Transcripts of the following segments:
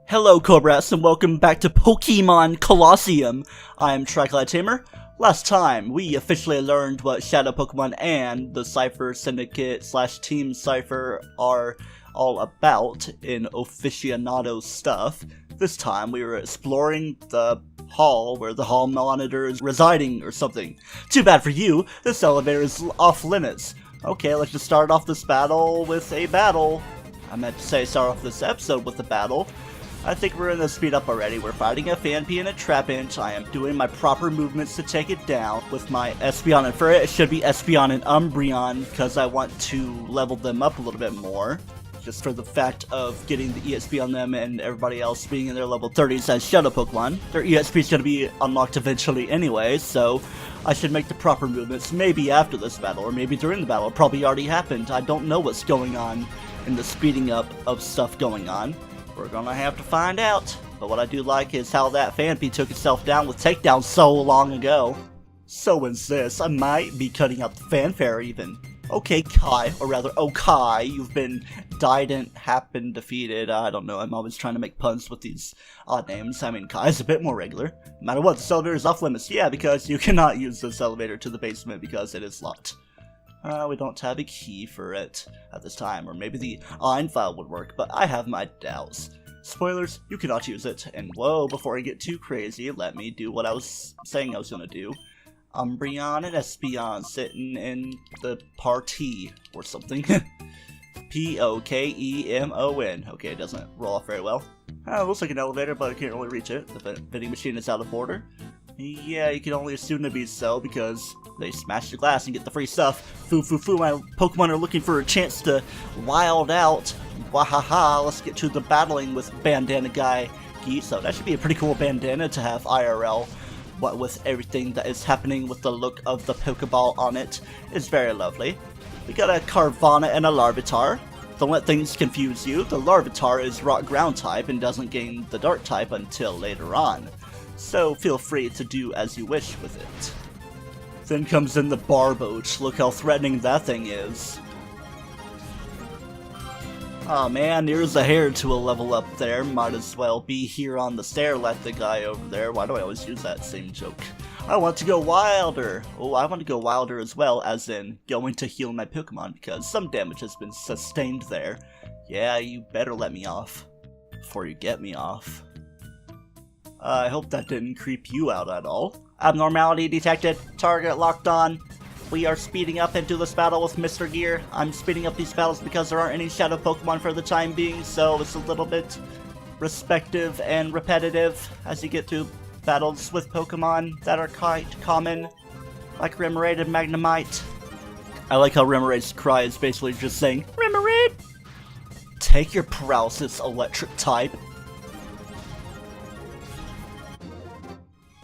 Hello Cobras and welcome back to Pokémon Colosseum. I am TryclydeTamer. Last time, we officially learned what Shadow Pokemon and the Cypher Syndicate / Team Cypher are all about in aficionado stuff. This time, we were exploring the hall where the hall monitor is residing or something. Too bad for you, this elevator is off limits. Okay, let's just start off this battle with a battle. I meant to say start off this episode with a battle. I think we're in the speed up already. We're fighting a Phanpy and a Trapinch. I am doing my proper movements to take it down with my Espeon, and for it should be Espeon and Umbreon because I want to level them up a little bit more. Just for the fact of getting the EXP on them and everybody else being in their level 30s as Shadow Pokemon. Their EXP is going to be unlocked eventually anyway, so I should make the proper movements maybe after this battle or maybe during the battle. It probably already happened. I don't know what's going on in the speeding up of stuff going on. We're gonna have to find out. But what I do like is how that Phanpy took itself down with takedown so long ago. So is this. I might be cutting out the fanfare even. Okay, Kai, or rather, oh Kai, you've been didn't happen defeated. I don't know, I'm always trying to make puns with these odd names. I mean, Kai's a bit more regular. No matter what, this elevator is off limits. Yeah, because you cannot use this elevator to the basement because it is locked. We don't have a key for it at this time, or maybe the Ein file would work, but I have my doubts. Spoilers, you cannot use it. And whoa, before I get too crazy, let me do what I was saying I was gonna do. Umbreon and Espeon sitting in the party, or something. P-O-K-E-M-O-N. Okay, it doesn't roll off very well. It looks like an elevator, but I can't really reach it. The vending machine is out of order. Yeah, you can only assume to be so because they smash the glass and get the free stuff. Foo foo foo, my Pokemon are looking for a chance to wild out. Wahaha, let's get to the battling with Bandana Guy Geese. So that should be a pretty cool bandana to have IRL. What with everything that is happening with the look of the Pokeball on it is very lovely. We got a Carvanha and a Larvitar. Don't let things confuse you. The Larvitar is Rock Ground type and doesn't gain the Dark type until later on. So feel free to do as you wish with it. Then comes in the Barboach. Look how threatening that thing is. Aw man, here's a hair to a level up there. Might as well be here on the stair like the guy over there. Why do I always use that same joke? I want to go wilder. Oh, I want to go wilder as well, as in going to heal my Pokemon because some damage has been sustained there. Yeah, you better let me off before you get me off. I hope that didn't creep you out at all. Abnormality detected. Target locked on. We are speeding up into this battle with Mr. Gear. I'm speeding up these battles because there aren't any Shadow Pokemon for the time being, so it's a little bit respective and repetitive as you get to battles with Pokemon that are quite common, like Remoraid and Magnemite. I like how Remoraid's cry is basically just saying, Remoraid! Take your paralysis, electric type.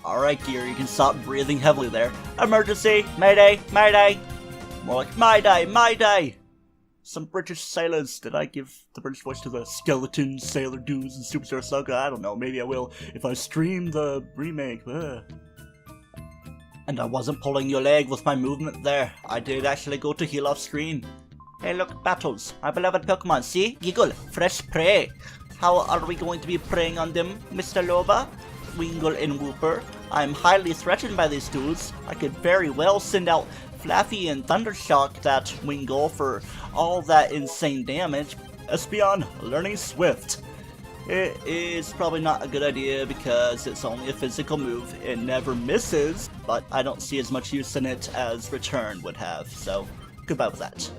Alright, Gear, you can stop breathing heavily there. Emergency! Mayday! Mayday! More like Mayday! Mayday! Some British sailors. Did I give the British voice to the skeleton sailor dudes in Superstar Saga? I don't know. Maybe I will if I stream the remake. Ugh. And I wasn't pulling your leg with my movement there. I did actually go to heal off screen. Hey look, battles. My beloved Pokemon. See? Giggle. Fresh prey. How are we going to be preying on them, Mr. Loba? Wingull and Wooper. I'm highly threatened by these dudes. I could very well send out Flaffy and Thundershock that Wingull for all that insane damage. Espeon, learning Swift. It is probably not a good idea because it's only a physical move. It never misses, but I don't see as much use in it as Return would have, so goodbye with that.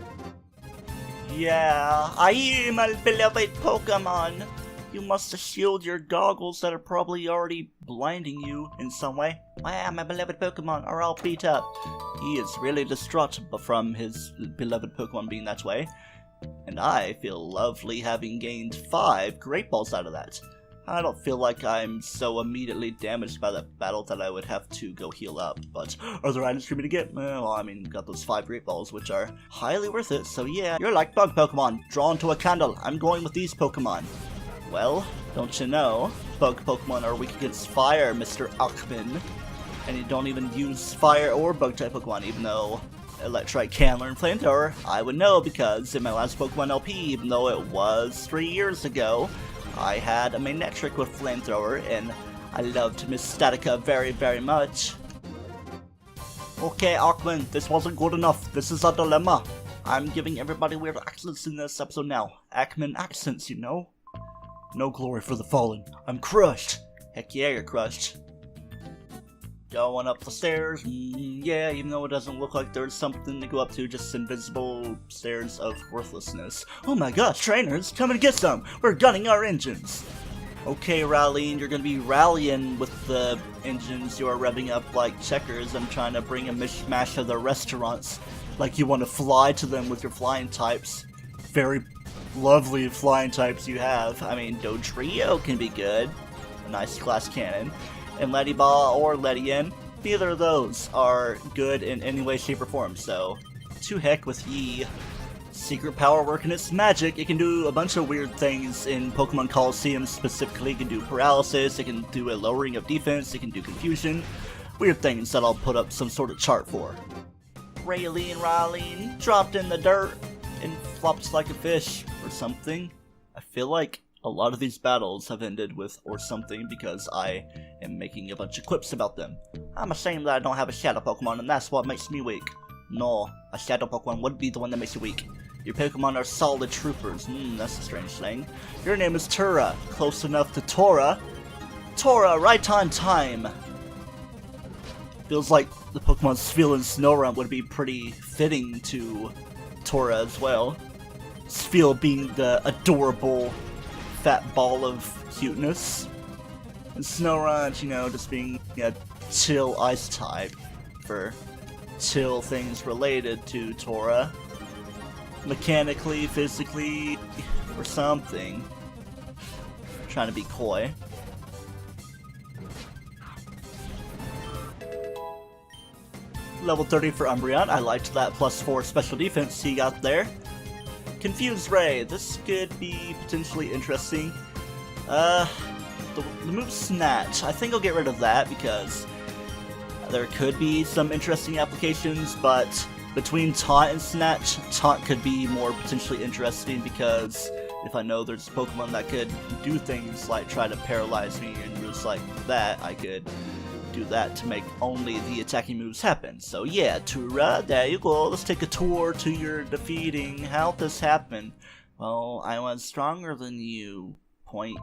Yeah, I am my beloved Pokemon. You must shield your goggles that are probably already blinding you in some way. Wow, my beloved Pokemon are all beat up. He is really distraught from his beloved Pokemon being that way. And I feel lovely having gained 5 Great Balls out of that. I don't feel like I'm so immediately damaged by that battle that I would have to go heal up. But are there items for me to get? Well, I mean, got those 5 Great Balls, which are highly worth it. So yeah, you're like bug Pokemon, drawn to a candle. I'm going with these Pokemon. Well, don't you know, bug Pokemon are weak against fire, Mr. Uckman. And you don't even use fire or bug type Pokemon, even though Electrike can learn Flamethrower. I would know because in my last Pokemon LP, even though it was 3 years ago, I had a main trick with Flamethrower, and I loved Miss Statica very, very much. Okay, Aquaman, this wasn't good enough. This is a dilemma. I'm giving everybody weird accents in this episode now. Ackman accents, you know? No glory for the fallen. I'm crushed. Heck yeah, you're crushed. Going up the stairs, yeah, even though it doesn't look like there's something to go up to, just invisible stairs of worthlessness. Oh my gosh, trainers, come and get some! We're gunning our engines! Okay, rallying, you're gonna be rallying with the engines you are revving up like checkers and trying to bring a mishmash of the restaurants. Like you want to fly to them with your flying types. Very lovely flying types you have. I mean, Dodrio can be good. A nice glass cannon. And Letty-Ba or Letty-In, neither of those are good in any way, shape, or form, so to heck with ye. Secret power working its magic. It can do a bunch of weird things in Pokemon Colosseum specifically. It can do paralysis, it can do a lowering of defense, it can do confusion. Weird things that I'll put up some sort of chart for. Raylene, dropped in the dirt and flopped like a fish or something. I feel like a lot of these battles have ended with or something because I am making a bunch of quips about them. I'm ashamed that I don't have a shadow Pokemon and that's what makes me weak. No, a shadow Pokemon would be the one that makes you weak. Your Pokemon are solid troopers. That's a strange thing. Your name is Terra, close enough to Tora. Tora, right on time. Feels like the Pokemon Spheal and Snorunt would be pretty fitting to Tora as well. Spheal being the adorable fat ball of cuteness. And Snorunt, you know, just being a chill ice type for chill things related to Tora. Mechanically, physically, or something. Trying to be coy. Level 30 for Umbreon. I liked that +4 special defense he got there. Confused Ray. This could be potentially interesting. The move Snatch. I think I'll get rid of that because there could be some interesting applications, but between Taunt and Snatch, Taunt could be more potentially interesting because if I know there's a Pokemon that could do things like try to paralyze me and moves like that, I could do that to make only the attacking moves happen. So yeah, Tura, there you go. Let's take a tour to your defeating. How'd this happen? Well, I was stronger than you. Point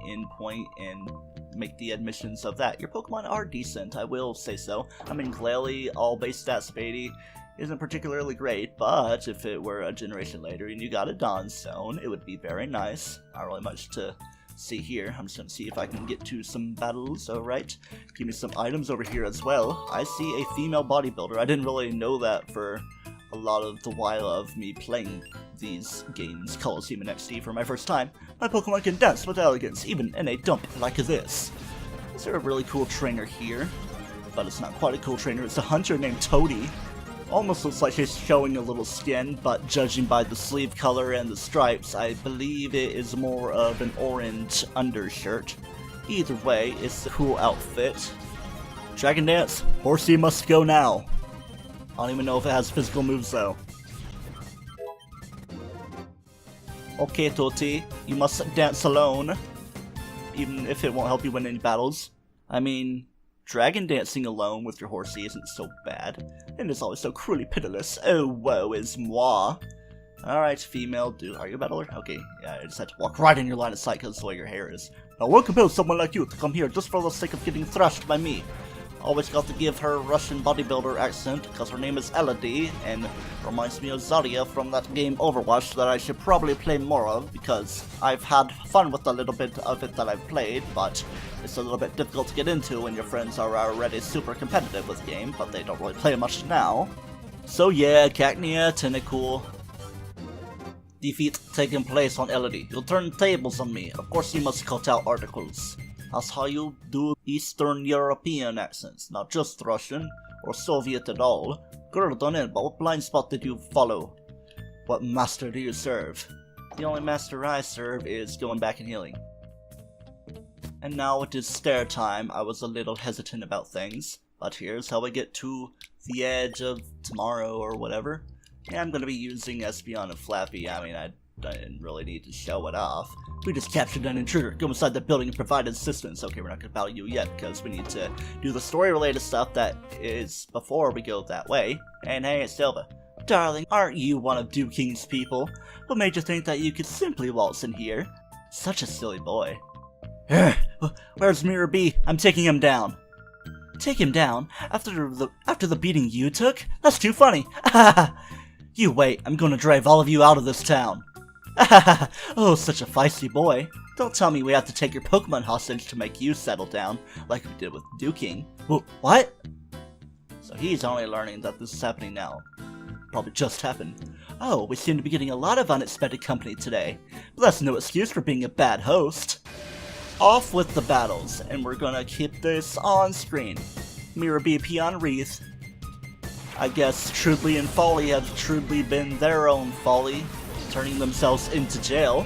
and make the admissions of that. Your Pokemon are decent, I will say so. I mean, Glalie, all base stats 80, isn't particularly great, but if it were a generation later and you got a Dawnstone, it would be very nice. Not really much to see here. I'm just gonna see if I can get to some battles. Alright, give me some items over here as well. I see a female bodybuilder. I didn't really know that for a lot of the while of me playing these games, Colosseum and XD, for my first time. My Pokemon can dance with elegance, even in a dump like this. Is there a really cool trainer here? But it's not quite a cool trainer. It's a hunter named Toady. Almost looks like he's showing a little skin, but judging by the sleeve color and the stripes, I believe it is more of an orange undershirt. Either way, it's a cool outfit. Dragon Dance, Horsey must go now. I don't even know if it has physical moves though. Okay, Toti, you must dance alone, even if it won't help you win any battles. I mean, dragon dancing alone with your Horsey isn't so bad, and it's always so cruelly pitiless. Oh, woe is moi. Alright, female dude. Are you a battler? Okay, yeah, I just had to walk right in your line of sight because the way your hair is. Now, what compels someone like you to come here just for the sake of getting thrashed by me? Always got to give her Russian bodybuilder accent because her name is Elodie and reminds me of Zarya from that game Overwatch that I should probably play more of because I've had fun with a little bit of it that I've played, but it's a little bit difficult to get into when your friends are already super competitive with the game, but they don't really play much now. So yeah, Cacnea, Tentacool. Defeat taking place on Elodie. You'll turn tables on me. Of course you must cut out articles. That's how you do Eastern European accents, not just Russian or Soviet at all. Girl, don't in, but what blind spot did you follow? What master do you serve? The only master I serve is going back and healing. And now it is stare time. I was a little hesitant about things, but here's how I get to the edge of tomorrow or whatever. Yeah, I'm gonna be using Espeon and Flappy. I mean, I I didn't really need to show it off. We just captured an intruder. Go inside the building and provide assistance. Okay, we're not gonna battle you yet because we need to do the story-related stuff that is before we go that way. And hey, it's Silva. Darling, aren't you one of Dew King's people? What made you think that you could simply waltz in here? Such a silly boy. Where's Miror B? I'm taking him down. Take him down? After the beating you took? That's too funny. You wait, I'm gonna drive all of you out of this town. Oh, such a feisty boy. Don't tell me we have to take your Pokemon hostage to make you settle down, like we did with Dew King. What? So he's only learning that this is happening now. Probably just happened. Oh, we seem to be getting a lot of unexpected company today. But that's no excuse for being a bad host. Off with the battles, and we're gonna keep this on screen. Miror B on Reath. I guess Trudley and Folly have truly been their own folly, turning themselves into jail.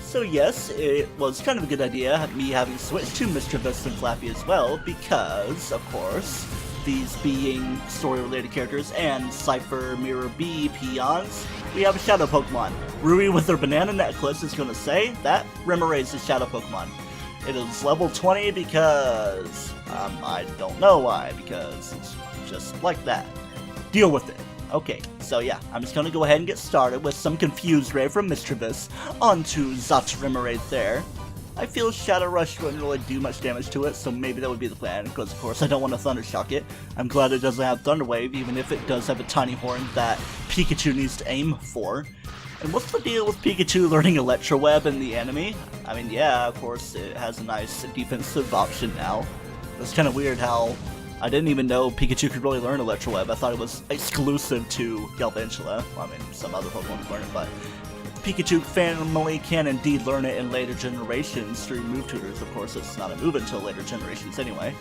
So yes, it was kind of a good idea, me having switched to Mischievous and Flappy as well, because, of course, these being story-related characters and Cypher Miror B peons, we have a shadow Pokemon. Rui with her banana necklace is gonna say that Remoraid is a shadow Pokemon. It is level 20 because, I don't know why, because it's just like that. Deal with it. Okay, so yeah, I'm just gonna go ahead and get started with some Confused Ray from Mischievous onto Zatch Remoraid there. I feel Shadow Rush wouldn't really do much damage to it, so maybe that would be the plan, because of course I don't want to Thunder Shock it. I'm glad it doesn't have Thunder Wave, even if it does have a tiny horn that Pikachu needs to aim for. And what's the deal with Pikachu learning Electro Web in the enemy? I mean, yeah, of course it has a nice defensive option now. It's kind of weird how I didn't even know Pikachu could really learn Electro Web. I thought it was exclusive to Galvantula. Well, I mean, some other Pokemon learn it, but Pikachu family can indeed learn it in later generations through move tutors. Of course, it's not a move until later generations anyway.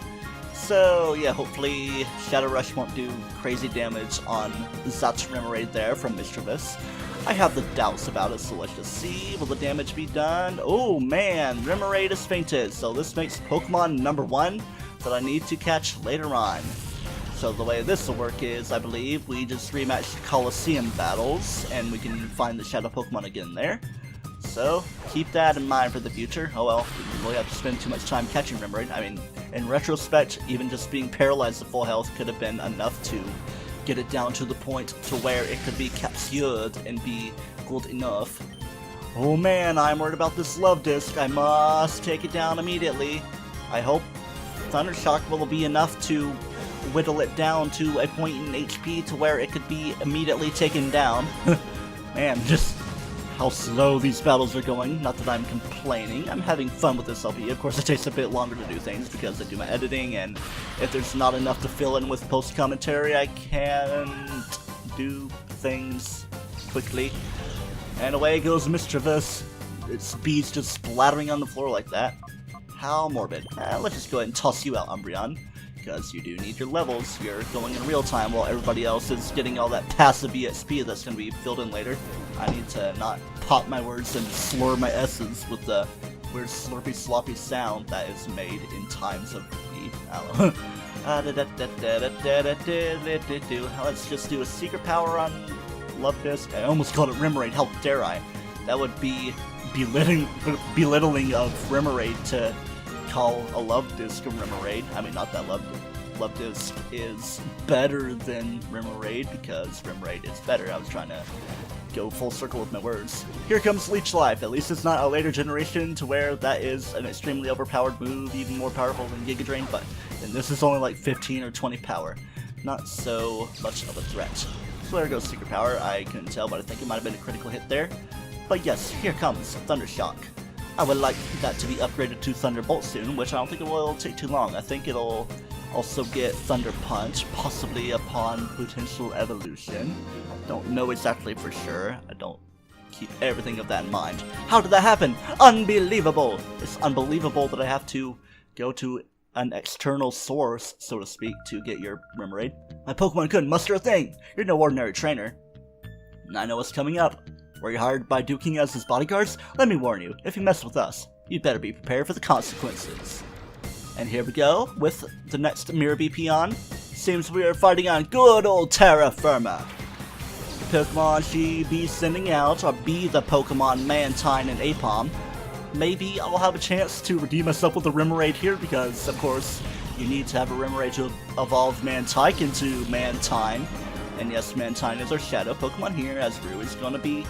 So, yeah, hopefully Shadow Rush won't do crazy damage on Zatch Remoraid there from Mischievous. I have the doubts about it, so let's just see. Will the damage be done? Oh, man, Remoraid is fainted, so this makes Pokemon number 1 that I need to catch later on. So the way this will work is, I believe, we just rematch Colosseum battles, and we can find the Shadow Pokemon again there. So, keep that in mind for the future. Oh well, we didn't really have to spend too much time catching Remoraid. I mean, in retrospect, even just being paralyzed to full health could have been enough to get it down to the point to where it could be captured and be good enough. Oh man, I'm worried about this Love Disc. I must take it down immediately. I hope Thunder Shock will be enough to whittle it down to a point in HP to where it could be immediately taken down. Man, just how slow these battles are going. Not that I'm complaining. I'm having fun with this LP. Of course, it takes a bit longer to do things because I do my editing, and if there's not enough to fill in with post-commentary, I can't do things quickly. And away goes Mischievous. Its beads just splattering on the floor like that. How morbid. Let's just go ahead and toss you out, Umbreon, because you do need your levels. You're going in real time while everybody else is getting all that passive EXP that's going to be filled in later. I need to not pop my words and slur my S's with the weird slurpy sloppy sound that is made in times of need. I don't know. Let's just do a secret power on Love Disc. I almost called it Remoraid. How dare I? That would be belittling of Remoraid to call a Love Disc a Remoraid. I mean, not that Love Disc is better than Remoraid, because Remoraid is better. I was trying to go full circle with my words. Here comes Leech Life. At least it's not a later generation to where that is an extremely overpowered move, even more powerful than Giga Drain, but and this is only like 15 or 20 power. Not so much of a threat. So there goes Secret Power. I couldn't tell, but I think it might have been a critical hit there. But yes, here comes Thunder Shock. I would like that to be upgraded to Thunderbolt soon, which I don't think it will take too long. I think it'll also get Thunder Punch, possibly upon potential evolution. Don't know exactly for sure. I don't keep everything of that in mind. How did that happen? Unbelievable! It's unbelievable that I have to go to an external source, so to speak, to get your Remoraid. My Pokemon couldn't muster a thing! You're no ordinary trainer. I know what's coming up. Were you hired by Dew King as his bodyguards? Let me warn you, if you mess with us, you'd better be prepared for the consequences. And here we go, with the next Miror B peon. Seems we are fighting on good old Terra Ferma. Pokemon she be sending out are be the Pokemon Mantine and Apom. Maybe I'll have a chance to redeem myself with a Remoraid here because, of course, you need to have a Remoraid to evolve Mantike into Mantine. And yes, Mantine is our shadow Pokemon here, as Rue is going to be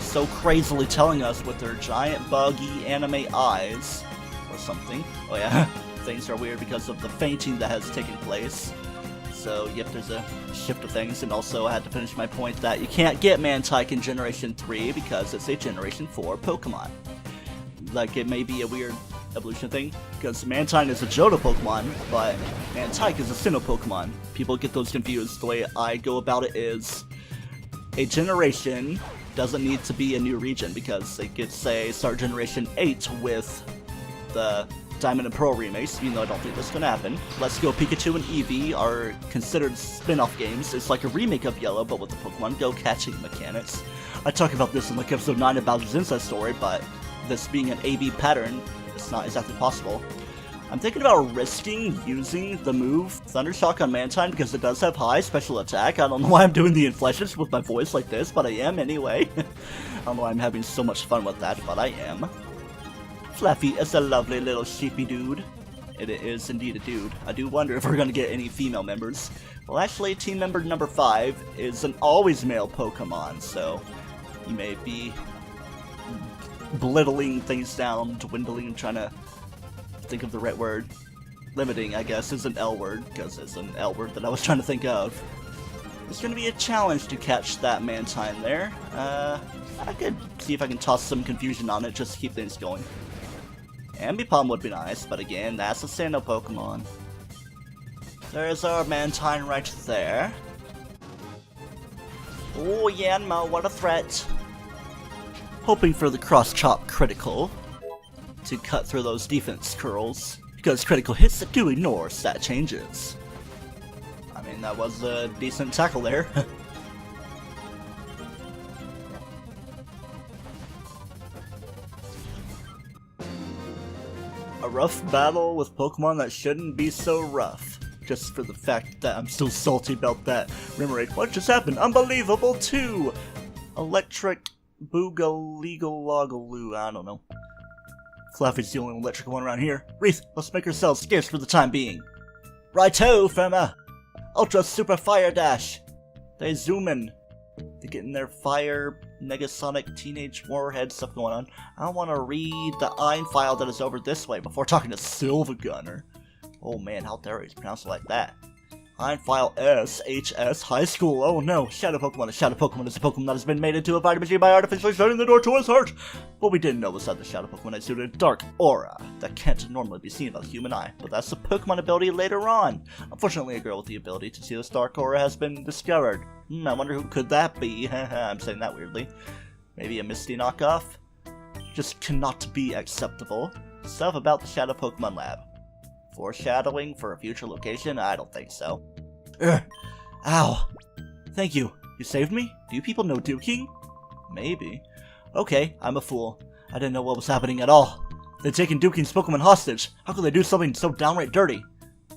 so crazily telling us with her giant buggy anime eyes. Or something. Oh yeah, things are weird because of the fainting that has taken place. So, yep, there's a shift of things, and also I had to finish my point that you can't get Mantike in Generation 3 because it's a Generation 4 Pokemon. Like, it may be a weird evolution thing, because Mantine is a Johto Pokemon, but Mantike is a Sinnoh Pokemon. People get those confused. The way I go about it is, a generation doesn't need to be a new region, because they could say start Generation 8 with the Diamond and Pearl remakes, even though I don't think that's gonna happen. Let's Go Pikachu and Eevee are considered spin-off games. It's like a remake of Yellow, but with the Pokemon Go catching mechanics. I talk about this in like episode 9 about his inside story, but this being an A-B pattern, it's not exactly possible. I'm thinking about risking using the move Thundershock on Mantine because it does have high special attack. I don't know why I'm doing the inflections with my voice like this, but I am anyway. I don't know why I'm having so much fun with that, but I am. Fluffy is a lovely little sheepy dude. It is indeed a dude. I do wonder if we're going to get any female members. Well, actually, team member number 5 is an always male Pokemon, so you may be belittling things down, dwindling, trying to think of the right word. Limiting, I guess, is an L word, because it's an L word that I was trying to think of. It's going to be a challenge to catch that Mantine there. I could see if I can toss some confusion on it just to keep things going. Ambipom would be nice, but again, that's a Sinnoh Pokemon. There's our Mantine right there. Oh, Yanma, what a threat. Hoping for the cross-chop critical to cut through those defense curls, because critical hits that do ignore stat changes. I mean, that was a decent tackle there. A rough battle with Pokemon that shouldn't be so rough. Just for the fact that I'm still salty about that Remoraid. What just happened? Unbelievable too! Electric Boogaloo, I don't know. Fluffy's the only electric one around here. Reath, let's make ourselves scarce for the time being. Righto, Ferma! Ultra Super Fire Dash! They zoom in. They're getting their fire, Negasonic, Teenage Warhead stuff going on. I want to read the Ein file that is over this way before talking to Sylvegunner. Oh man, how dare he pronounce it like that? Ein file SHS High School. Oh no, Shadow Pokemon. A Shadow Pokemon is a Pokemon that has been made into a vitamin G by artificially shutting the door to his heart. What we didn't know was that the Shadow Pokemon exuded a dark aura that can't normally be seen by the human eye, but that's a Pokemon ability later on. Unfortunately, a girl with the ability to see this dark aura has been discovered. I wonder who could that be? I'm saying that weirdly. Maybe a Misty knockoff? Just cannot be acceptable. Stuff about the Shadow Pokemon Lab. Foreshadowing for a future location? I don't think so. Ow. Thank you. You saved me? Do you people know duking? Maybe. Okay, I'm a fool. I didn't know what was happening at all. They've taken Duking's Pokemon hostage. How could they do something so downright dirty?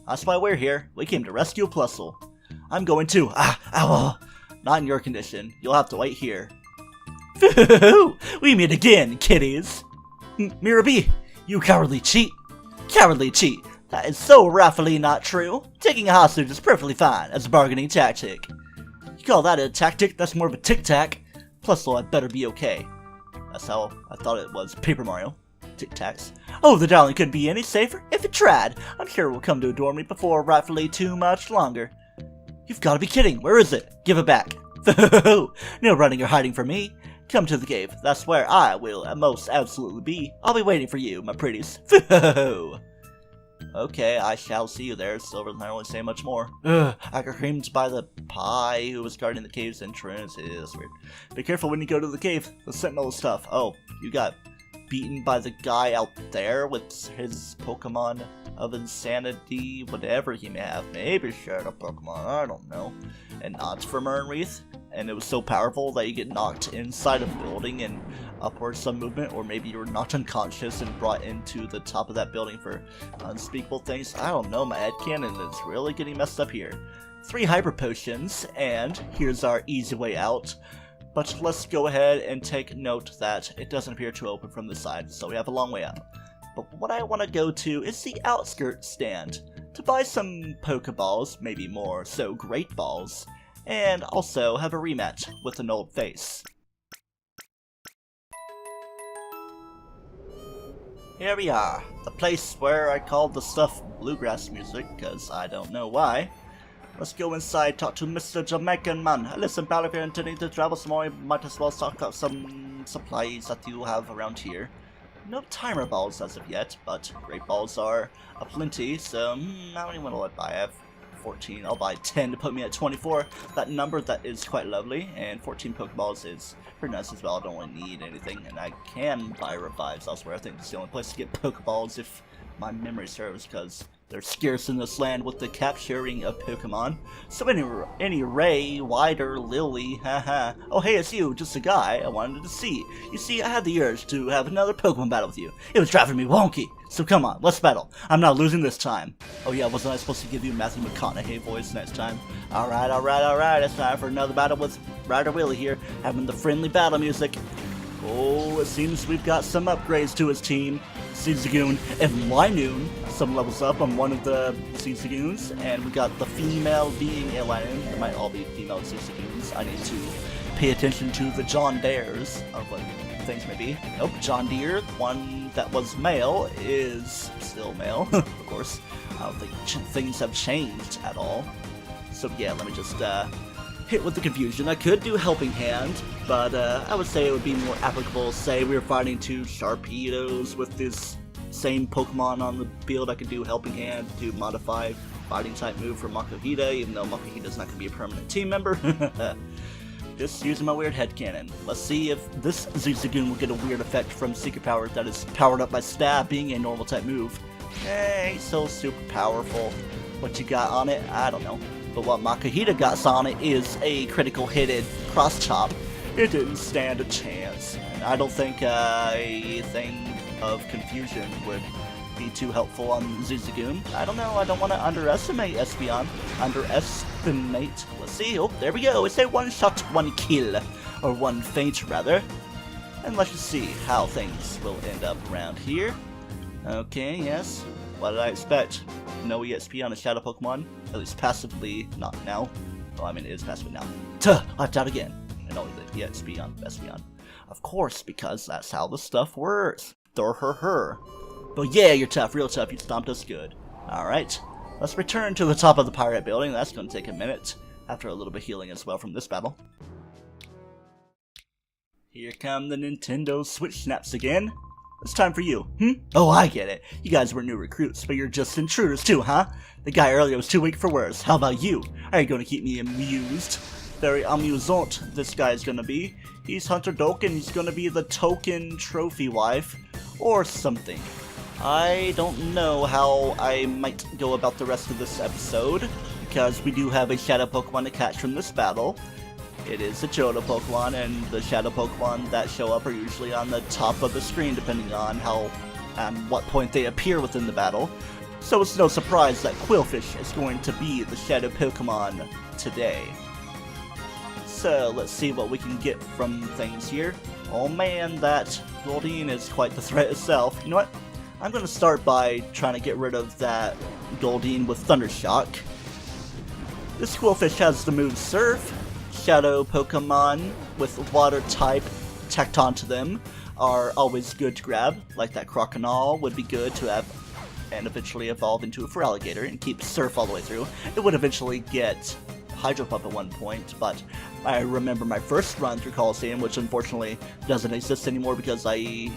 That's why we're here. We came to rescue Plusle. I'm going too. Ow. Not in your condition. You'll have to wait here. We meet again, kiddies. Miror B, you cowardly cheat. Cowardly cheat. That is so raffily not true. Taking a hostage is perfectly fine as a bargaining tactic. You call that a tactic? That's more of a tic-tac. Plusle had better be okay. That's how I thought it was Paper Mario. Tic-tacs. Oh, the darling couldn't be any safer if it tried. I'm sure it will come to adore me before rightfully too much longer. You've got to be kidding. Where is it? Give it back. No running or hiding from me. Come to the cave. That's where I will most absolutely be. I'll be waiting for you, my pretties. Okay, I shall see you there. Silver doesn't really say much more. I got creamed by the pie who was guarding the cave's entrance. It's weird. Be careful when you go to the cave. The sentinel stuff. Oh, you got beaten by the guy out there with his Pokemon of insanity, whatever he may have. Maybe Shadow Pokemon, I don't know. And odds for Reath, and it was so powerful that you get knocked inside a building and upwards some movement, or maybe you were knocked unconscious and brought into the top of that building for unspeakable things. I don't know, my headcanon is really getting messed up here. 3 hyper potions, and here's our easy way out. But let's go ahead and take note that it doesn't appear to open from the side, so we have a long way out. But what I want to go to is the outskirts stand to buy some Pokeballs, maybe more so Great Balls, and also have a rematch with an old face. Here we are, the place where I called the stuff bluegrass music, because I don't know why. Let's go inside, talk to Mr. Jamaican man. Listen, pal, if you're intending to travel some more, you might as well stock up some supplies that you have around here. No timer balls as of yet, but great balls are aplenty, so how many will I buy? I have 14. I'll buy 10 to put me at 24. That number, that is quite lovely, and 14 Pokeballs is pretty nice as well. I don't really need anything, and I can buy revives elsewhere. I think it's the only place to get Pokeballs if my memory serves, because they're scarce in this land with the capturing of Pokemon. So any Ray, Wider, Lily, haha. Oh hey, it's you, just a guy I wanted to see. You see, I had the urge to have another Pokemon battle with you. It was driving me wonky. So come on, let's battle. I'm not losing this time. Oh yeah, wasn't I supposed to give you Matthew McConaughey voice next time? Alright, it's time for another battle with Ryder Willie here, having the friendly battle music. Oh, it seems we've got some upgrades to his team. Zigzagoon and Linoon, some levels up on one of the Zigzagoons, and we got the female being a Linoon. They might all be female Zigzagoons. I need to pay attention to the John Deeres, or what things may be. Nope, John Deere, one that was male, is still male, of course. I don't think things have changed at all. So yeah, let me just hit with the confusion. I could do Helping Hand, but I would say it would be more applicable. Say we were fighting 2 Sharpedos with this same Pokemon on the field. I could do Helping Hand to modify fighting type move for Makuhita, even though Makuhita's not going to be a permanent team member. Just using my weird headcanon. Let's see if this Zigzagoon will get a weird effect from Secret Power that is powered up by Stab being a normal type move. Hey, so super powerful. What you got on it? I don't know. But what Makuhita got on it is a critical hitted cross chop. It didn't stand a chance. And I don't think a thing of confusion would be too helpful on Zigzagoon. I don't know, I don't want to underestimate Espeon. Underestimate. Let's see. Oh, there we go. It's a 1-shot, 1 kill. Or 1 feint, rather. And let's just see how things will end up around here. Okay, yes. What did I expect? No EXP on a Shadow Pokemon? At least passively, not now. Well, I mean, it is passively now. Tuh! Left out again. And only the EXP on Espeon. Of course, because that's how the stuff works. Her. But yeah, you're tough, real tough. You stomped us good. Alright. Let's return to the top of the Pyrite Building. That's going to take a minute. After a little bit of healing as well from this battle. Here come the Nintendo Switch snaps again. It's time for you. Oh, I get it. You guys were new recruits, but you're just intruders too, huh? The guy earlier was too weak for words. How about you? Are you going to keep me amused? Very amusant this guy's going to be. He's Hunter Doken. He's going to be the token trophy wife. Or something. I don't know how I might go about the rest of this episode, because we do have a Shadow Pokemon to catch from this battle. It is a Johto Pokemon, and the Shadow Pokemon that show up are usually on the top of the screen, depending on what point they appear within the battle. So it's no surprise that Quillfish is going to be the Shadow Pokemon today. So let's see what we can get from things here. Oh man, that Goldeen is quite the threat itself. You know what? I'm going to start by trying to get rid of that Goldeen with Thunder Shock. This Quillfish has the move Surf. Shadow Pokemon with water type tacked onto them are always good to grab, like that Croconaw would be good to have and eventually evolve into a Feraligatr and keep Surf all the way through. It would eventually get Hydro Pump at one point, but I remember my first run through Colosseum, which unfortunately doesn't exist anymore because I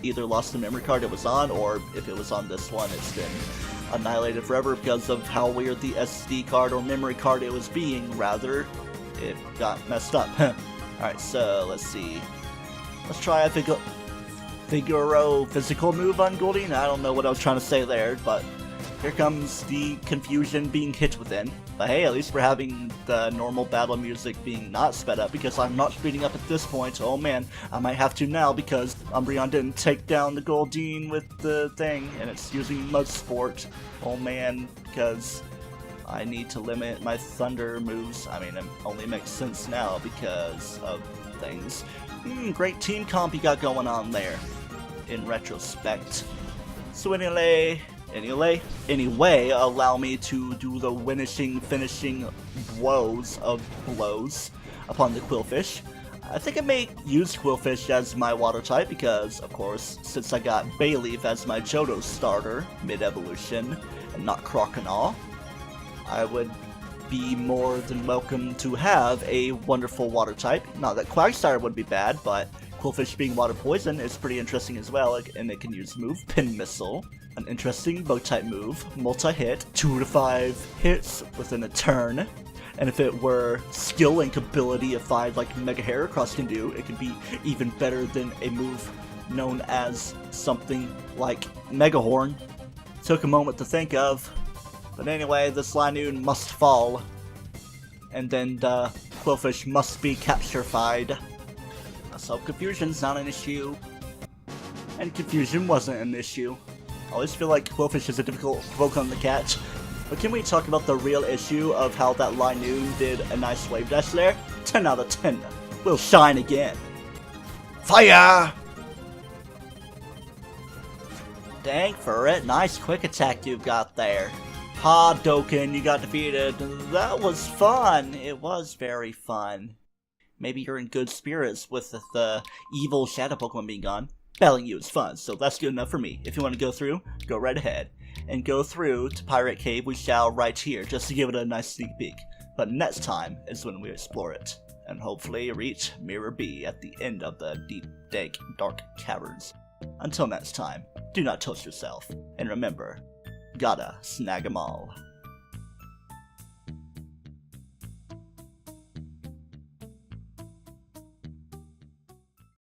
either lost the memory card it was on, or if it was on this one, it's been annihilated forever because of how weird the SD card or memory card it was being, rather. It got messed up. Alright, so let's see. Let's try a Figaro physical move on Goldeen. I don't know what I was trying to say there, but here comes the confusion being hit within. But hey, at least we're having the normal battle music being not sped up, because I'm not speeding up at this point. Oh man, I might have to now because Umbreon didn't take down the Goldeen with the thing, and it's using Mud Sport. Oh man, because I need to limit my thunder moves. I mean, it only makes sense now because of things. Great team comp you got going on there, in retrospect. So anyway, allow me to do the finishing blows upon the Quillfish. I think I may use Quillfish as my water type because, of course, since I got Bayleaf as my Johto starter mid-evolution and not Croconaw, I would be more than welcome to have a wonderful water type. Not that Quagsire would be bad, but Quillfish being water poison is pretty interesting as well, and it can use move Pin Missile, an interesting bug type move, multi-hit, 2 to 5 hits within a turn. And if it were skill link ability-ified like Mega Heracross can do, it could be even better than a move known as something like Mega Horn. Took a moment to think of. But anyway, this Linoon must fall. And then the Quillfish must be capture-fied. So confusion's not an issue. And confusion wasn't an issue. I always feel like Quillfish is a difficult Pokemon to catch. But can we talk about the real issue of how that Linoon did a nice wave dash there? 10 out of 10. We'll shine again. Fire! Dang for it. Nice quick attack you've got there. Hadouken, you got defeated. That was fun. It was very fun. Maybe you're in good spirits with the evil Shadow Pokemon being gone. Battling you is fun, so that's good enough for me. If you want to go through, go right ahead. And go through to Pirate Cave we shall right here, just to give it a nice sneak peek. But next time is when we explore it, and hopefully reach Miror B at the end of the deep, dank, dark caverns. Until next time, do not toast yourself, and remember, gotta snag 'em all.